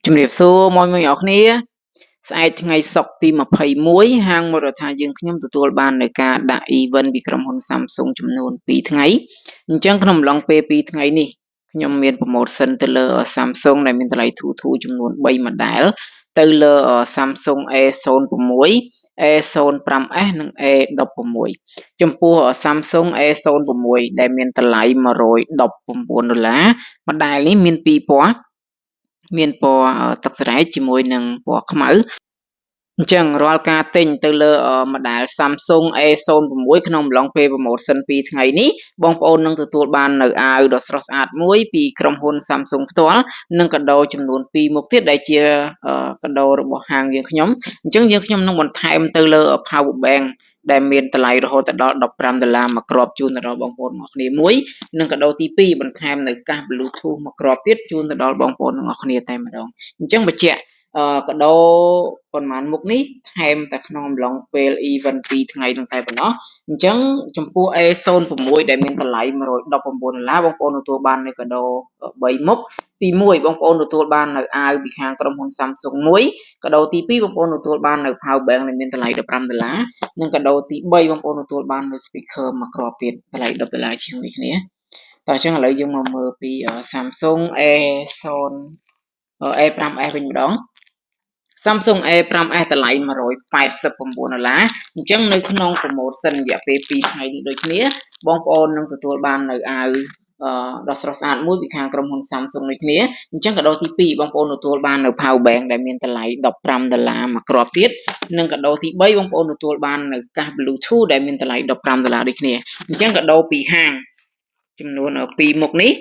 ជំរាបសួរមកមួយអ្នកគ្នាស្អែកថ្ងៃសុក្រទី21ហាងមរតថាយើងខ្ញុំទទួលបាននៅការដាក់ event ពីក្រុមហ៊ុន Samsung ចំនួន2ថ្ងៃអញ្ចឹងក្នុងអំឡុងពេល2ថ្ងៃនេះខ្ញុំមាន promotion ទៅលើ Samsung ដែលមានតម្លៃធូរចំនួន3 model ទៅលើ Samsung A06 A05s និង A16 ចំពោះ Samsung A06 ដែលមានតម្លៃ$119 model នេះមាន2ពណ៌មានពណ៌ទឹកស្រែកជាមួយនឹងពណ៌ខ្មៅអញ្ចឹងរាល់ការទិញទៅលើ model Samsung A06 ក្នុងអំឡុងពេល promotion 2ថ្ងៃនេះបងប្អូននឹងទទួលបាននៅអាវដ៏ស្រស់ស្អាតមួយពីក្រុមហ៊ុន Samsung ផ្ទាល់និងកាដូចំនួន2មុខទៀតដែលជាកាដូរបស់ហាងយើងខ្ញុំអញ្ចឹងយើងខ្ញុំនឹងបន្ថែមទៅលើ power bank ដែលមានតម្លៃរហូតដល់$15មួយគ្រាប់ជូនទៅដល់បងប្អូនទាំងអស់គ្នាមួយនិងកាដូទី2បន្ថែមនៅកាស Bluetooth មួយគ្រាប់ទៀតជូនទៅដល់បងប្អូនទាំងអស់គ្នាតែម្ដងអញ្ចឹងបញ្ជាក់កាដូប៉ុន្មានមុខនេះថែមតែក្នុងអំឡុងពេល event 2ថ្ងៃនោះតែប៉ុណ្ណោះអញ្ចឹងចំពោះ A06 ដែលមានតម្លៃ$119បងប្អូនទទួលបាននៅកាដូ3មុខទី1បងប្អូនទទួលបាននៅអាវពីខាងក្រុមហ៊ុន Samsung 1កាដូទី2បងប្អូនទទួលបាននៅ power bank ដែលមានតម្លៃ$15និងកាដូទី3បងប្អូនទទួលបាននៅ speaker មួយគ្រាប់ទៀតតម្លៃ$10ជាងនេះគ្នាតោះអញ្ចឹងឥឡូវយើងមកមើលពី Samsung A5s វិញម្ដង Samsung A5s តម្លៃ$189អញ្ចឹងនៅក្នុង promotion រយៈពេល2ថ្ងៃនេះដូចគ្នាបងប្អូននឹងទទួលបាននៅអាវដ៏ស្រស់ស្អាតមួយពីខាងក្រុមហ៊ុន Samsung ដូចគ្នាអញ្ចឹងកាដូទី2បងប្អូនទទួលបាននៅ power bank ដែលមានតម្លៃ$15មួយគ្រាប់ទៀតនិងកាដូទី3បងប្អូនទទួលបាននៅកាស Bluetooth ដែលមានតម្លៃ$15ដូចគ្នាអញ្ចឹងកាដូពីហាងចំនួន2មុខនេះ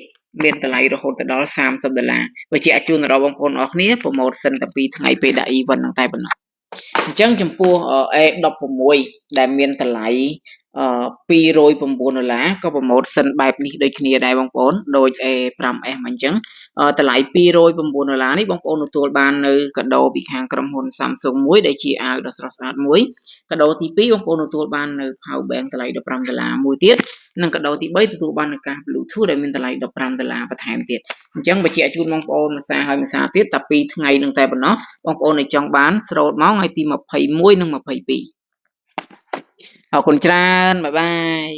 មានតម្លៃរហូតដល់$30បញ្ជាក់ជូនដល់បងប្អូនអរគ្នា promotion តែ2ថ្ងៃពេលដាក់ event ហ្នឹងតែប៉ុណ្ណោះអញ្ចឹងចំពោះ A16 ដែលមានតម្លៃ$209ក៏ promotion បែបនេះដូចគ្នាដែរបងប្អូនដូច A5s មកអញ្ចឹងតម្លៃ$209នេះបងប្អូនទទួលបាននៅកាដូពីខាងក្រុមហ៊ុន Samsung មួយដែលជាអាវដ៏ស្រស់ស្អាតមួយកាដូទី2បងប្អូនទទួលបាននៅ power bank តម្លៃ$15មួយទៀតនិងកាដូទី3ទទួលបាននៅកាស Bluetooth ដែលមានតម្លៃ$15បន្ថែមទៀតអញ្ចឹងបញ្ជាក់ជូនបងប្អូនម្សាហើយម្សាទៀតតែ2ថ្ងៃនឹងតែប៉ុណ្ណោះបងប្អូនដែលចង់បានស្រូតមកថ្ងៃទី21និង22អរគុណច្រើនបាយបាយ